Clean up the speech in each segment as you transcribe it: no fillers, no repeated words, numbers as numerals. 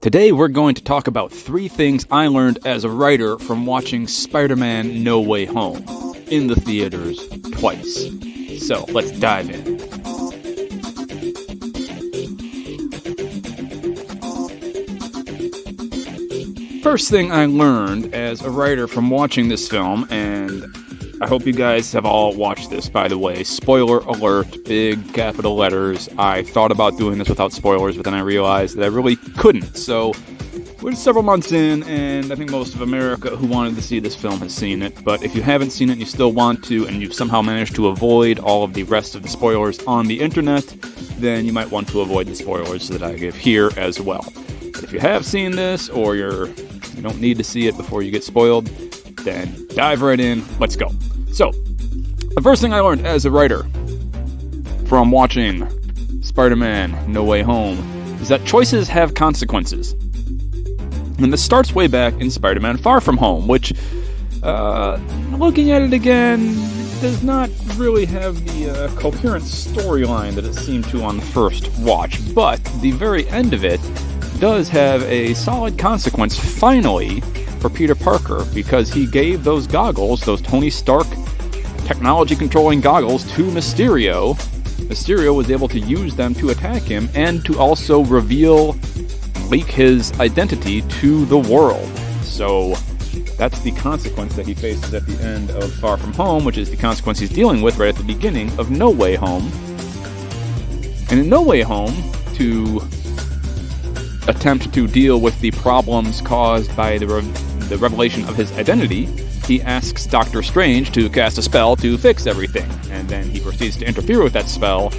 Today we're going to talk about 3 things I learned as a writer from watching Spider-Man No Way Home in the theaters twice. So let's dive in. First thing I learned as a writer from watching this film, and I hope you guys have all watched this, by the way. Spoiler alert, big capital letters. I thought about doing this without spoilers, but then I realized that I really couldn't. So we're several months in, and I think most of America who wanted to see this film has seen it. But if you haven't seen it and you still want to, and you've somehow managed to avoid all of the rest of the spoilers on the internet, then you might want to avoid the spoilers that I give here as well. But if you have seen this, or you don't need to see it before you get spoiled, then dive right in. Let's go. So, the first thing I learned as a writer from watching Spider-Man No Way Home is that choices have consequences. And this starts way back in Spider-Man Far From Home, which, looking at it again, does not really have the coherent storyline that it seemed to on the first watch. But the very end of it does have a solid consequence, finally, for Peter Parker, because he gave those goggles, those Tony Stark technology-controlling goggles, to Mysterio. Mysterio was able to use them to attack him and to also leak his identity to the world. So that's the consequence that he faces at the end of Far From Home, which is the consequence he's dealing with right at the beginning of No Way Home. And in No Way Home, to attempt to deal with the problems caused by the revelation of his identity, he asks Doctor Strange to cast a spell to fix everything, and then he proceeds to interfere with that spell,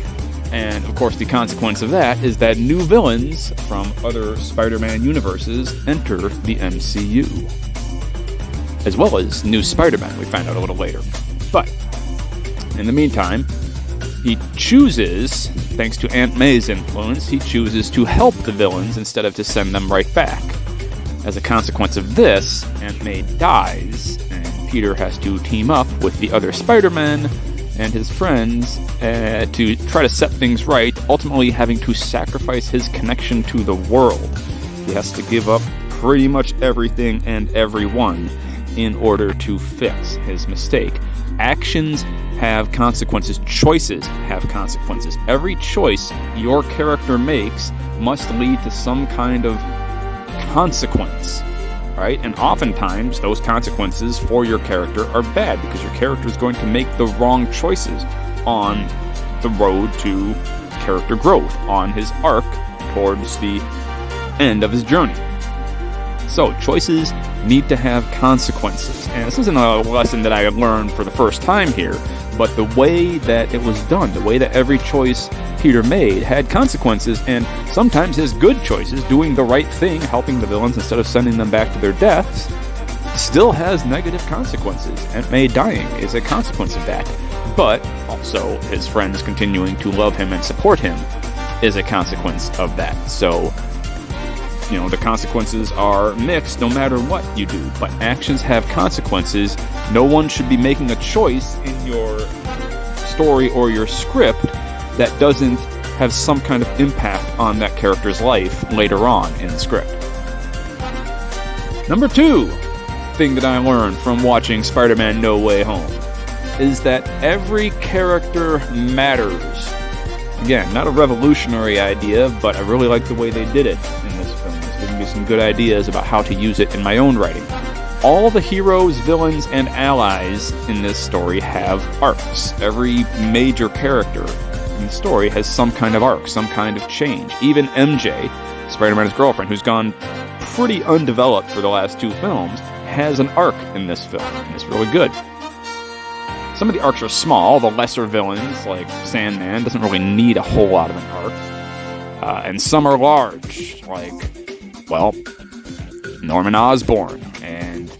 and of course the consequence of that is that new villains from other Spider-Man universes enter the MCU, as well as new Spider-Man, we find out a little later. But in the meantime, he chooses, thanks to Aunt May's influence, he chooses to help the villains instead of to send them right back. As a consequence of this, Aunt May dies, and Peter has to team up with the other Spider-Men and his friends to try to set things right, ultimately having to sacrifice his connection to the world. He has to give up pretty much everything and everyone in order to fix his mistake. Actions have consequences. Choices have consequences. Every choice your character makes must lead to some kind of consequence, right? And oftentimes, those consequences for your character are bad because your character is going to make the wrong choices on the road to character growth, on his arc towards the end of his journey. So, choices need to have consequences. And this isn't a lesson that I learned for the first time here, but the way that it was done, the way that every choice Peter made had consequences, and sometimes his good choices, doing the right thing, helping the villains instead of sending them back to their deaths, still has negative consequences. Aunt May dying is a consequence of that. But also, his friends continuing to love him and support him is a consequence of that. So, the consequences are mixed no matter what you do, but actions have consequences. No one should be making a choice in your story or your script that doesn't have some kind of impact on that character's life later on in the script. Number 2 thing that I learned from watching Spider-Man No Way Home is that every character matters. Again, not a revolutionary idea, but I really like the way they did it in this film. It's given me some good ideas about how to use it in my own writing. All the heroes, villains, and allies in this story have arcs. Every major character in the story has some kind of arc, some kind of change. Even MJ, Spider-Man's girlfriend, who's gone pretty undeveloped for the last 2 films, has an arc in this film, and it's really good. Some of the arcs are small. The lesser villains, like Sandman, doesn't really need a whole lot of an arc. And some are large, like, Norman Osborn and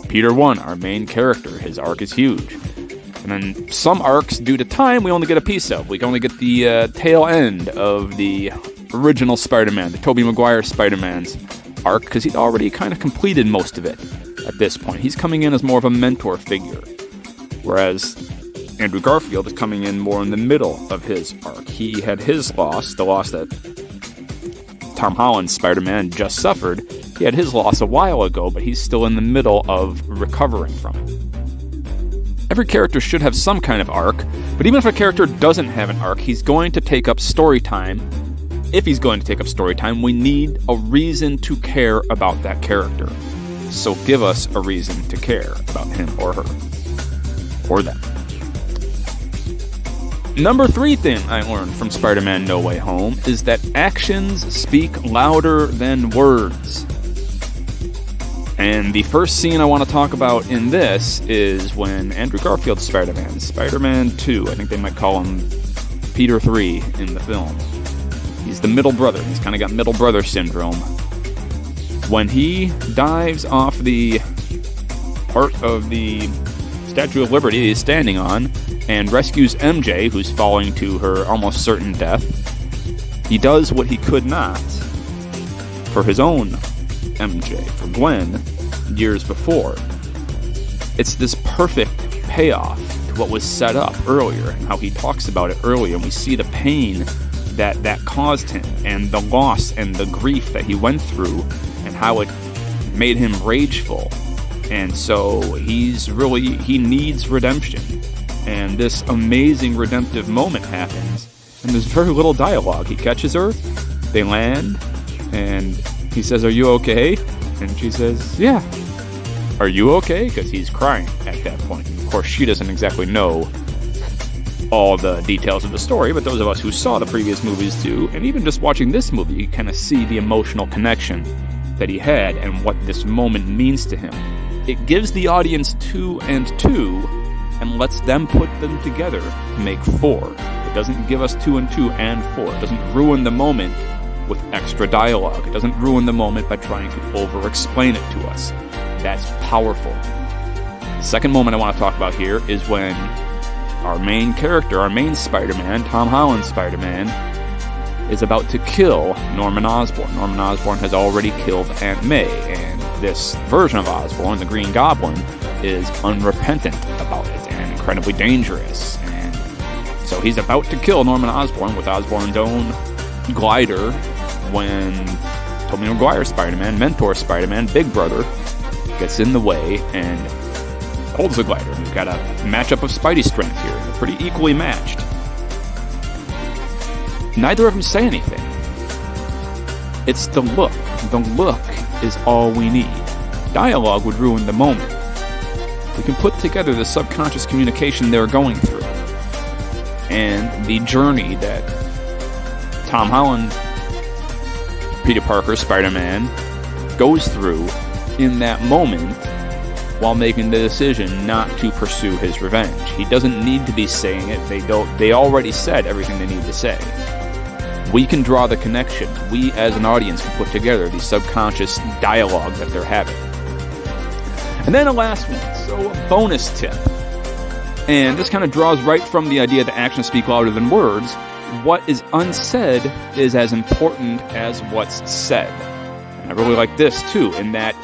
Peter 1, our main character. His arc is huge. And then some arcs, due to time, we only get a piece of. We can only get the tail end of the original Spider-Man, the Tobey Maguire Spider-Man's arc, because he'd already kind of completed most of it at this point. He's coming in as more of a mentor figure, whereas Andrew Garfield is coming in more in the middle of his arc. He had his loss, the loss that Tom Holland's Spider-Man just suffered. He had his loss a while ago, but he's still in the middle of recovering from it. Every character should have some kind of arc, but even if a character doesn't have an arc, he's going to take up story time. If he's going to take up story time, we need a reason to care about that character. So give us a reason to care about him or her. Or them. Number 3 thing I learned from Spider-Man No Way Home is that actions speak louder than words. And the first scene I want to talk about in this is when Andrew Garfield's Spider-Man, Spider-Man 2, I think they might call him Peter 3 in the film. He's the middle brother. He's kind of got middle brother syndrome. When he dives off the part of the Statue of Liberty he's standing on and rescues MJ, who's falling to her almost certain death, he does what he could not for his own MJ, for Gwen, years before. It's this perfect payoff to what was set up earlier, and how he talks about it earlier, and we see the pain that caused him, and the loss and the grief that he went through, and how it made him rageful. And so he needs redemption. And this amazing redemptive moment happens, and there's very little dialogue. He catches her, they land, and he says, "Are you okay?" And she says, "Yeah." "Are you okay?" Because he's crying at that point. And of course, she doesn't exactly know all the details of the story, but those of us who saw the previous movies do, and even just watching this movie, you kind of see the emotional connection that he had and what this moment means to him. It gives the audience 2 and 2 and lets them put them together to make 4. It doesn't give us 2 and 2 and 4. It doesn't ruin the moment with extra dialogue. It doesn't ruin the moment by trying to over-explain it to us. That's powerful. The second moment I want to talk about here is when our main character, our main Spider-Man, Tom Holland's Spider-Man, is about to kill Norman Osborn. Norman Osborn has already killed Aunt May, and this version of Osborn, the Green Goblin, is unrepentant about it and incredibly dangerous. And so he's about to kill Norman Osborn with Osborn's own glider when Tobey Maguire's Spider-Man, mentor Spider-Man, Big Brother, gets in the way and holds the glider. We've got a matchup of Spidey strength here. They're pretty equally matched. Neither of them say anything. It's the look. The look is all we need. Dialogue would ruin the moment. We can put together the subconscious communication they're going through and the journey that Tom Holland, Peter Parker, Spider-Man, goes through in that moment while making the decision not to pursue his revenge. He doesn't need to be saying it. They already said everything they need to say. We can draw the connection. We, as an audience, can put together the subconscious dialogue that they're having. And then a last one, so a bonus tip. And this kind of draws right from the idea that actions speak louder than words. What is unsaid is as important as what's said. And I really like this, too, in that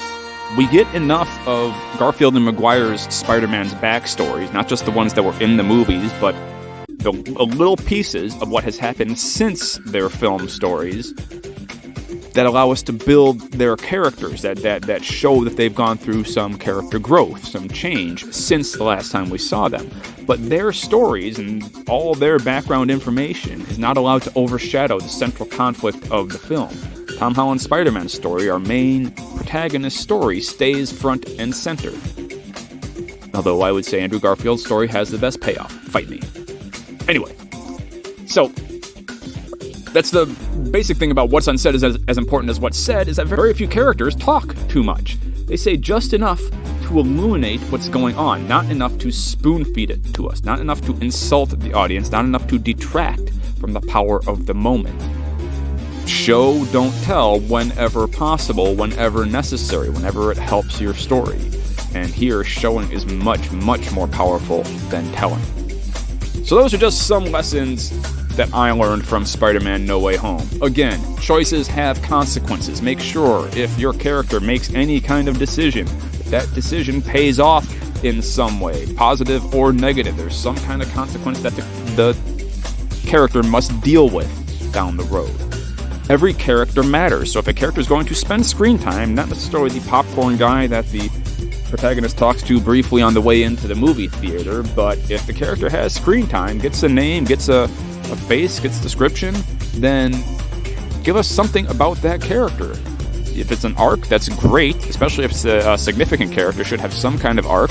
we get enough of Garfield and Maguire's Spider-Man's backstories, not just the ones that were in the movies, but the little pieces of what has happened since their film stories that allow us to build their characters, that show that they've gone through some character growth, some change since the last time we saw them. But their stories and all their background information is not allowed to overshadow the central conflict of the film. Tom Holland's Spider-Man story, our main protagonist story, stays front and center. Although I would say Andrew Garfield's story has the best payoff. Fight me. Anyway, so that's the basic thing about what's unsaid is as important as what's said, is that very few characters talk too much. They say just enough to illuminate what's going on, not enough to spoon-feed it to us, not enough to insult the audience, not enough to detract from the power of the moment. Show, don't tell, whenever possible, whenever necessary, whenever it helps your story. And here, showing is much, much more powerful than telling. So those are just some lessons that I learned from Spider-Man No Way Home. Again, choices have consequences. Make sure if your character makes any kind of decision, that decision pays off in some way, positive or negative. There's some kind of consequence that the character must deal with down the road. every character matters. So if a character is going to spend screen time, not necessarily the popcorn guy that the protagonist talks to briefly on the way into the movie theater, but if the character has screen time, gets a name, gets a face, gets a description, then give us something about that character. If it's an arc, that's great, especially if it's a significant character, should have some kind of arc.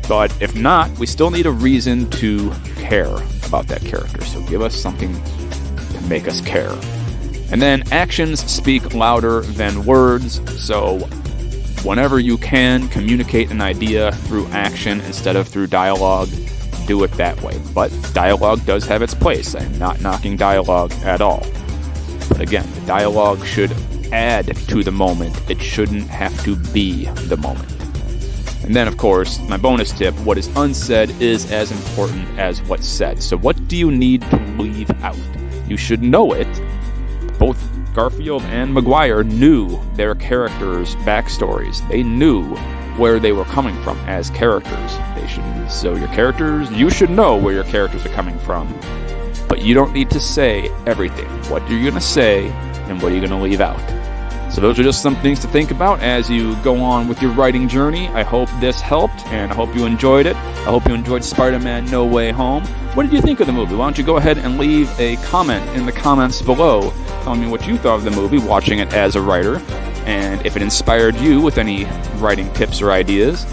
But if not, we still need a reason to care about that character. So give us something to make us care. And then actions speak louder than words. So whenever you can communicate an idea through action instead of through dialogue, do it that way. But dialogue does have its place. I'm not knocking dialogue at all. But again, the dialogue should add to the moment. It shouldn't have to be the moment. And then, of course, my bonus tip, what is unsaid is as important as what's said. So what do you need to leave out? You should know it. Both Garfield and Maguire knew their characters' backstories. They knew where they were coming from as characters. You should know where your characters are coming from. But you don't need to say everything. What are you going to say, and what are you going to leave out? So those are just some things to think about as you go on with your writing journey. I hope this helped, and I hope you enjoyed it. I hope you enjoyed Spider-Man No Way Home. What did you think of the movie? Why don't you go ahead and leave a comment in the comments below telling me what you thought of the movie, watching it as a writer, and if it inspired you with any writing tips or ideas.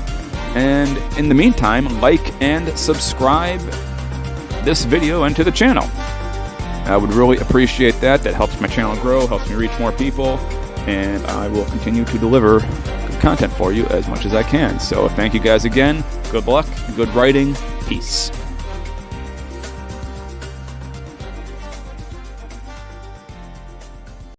And in the meantime, like and subscribe this video and to the channel. I would really appreciate that. That helps my channel grow, helps me reach more people, and I will continue to deliver good content for you as much as I can. So thank you guys again. Good luck, good writing, peace.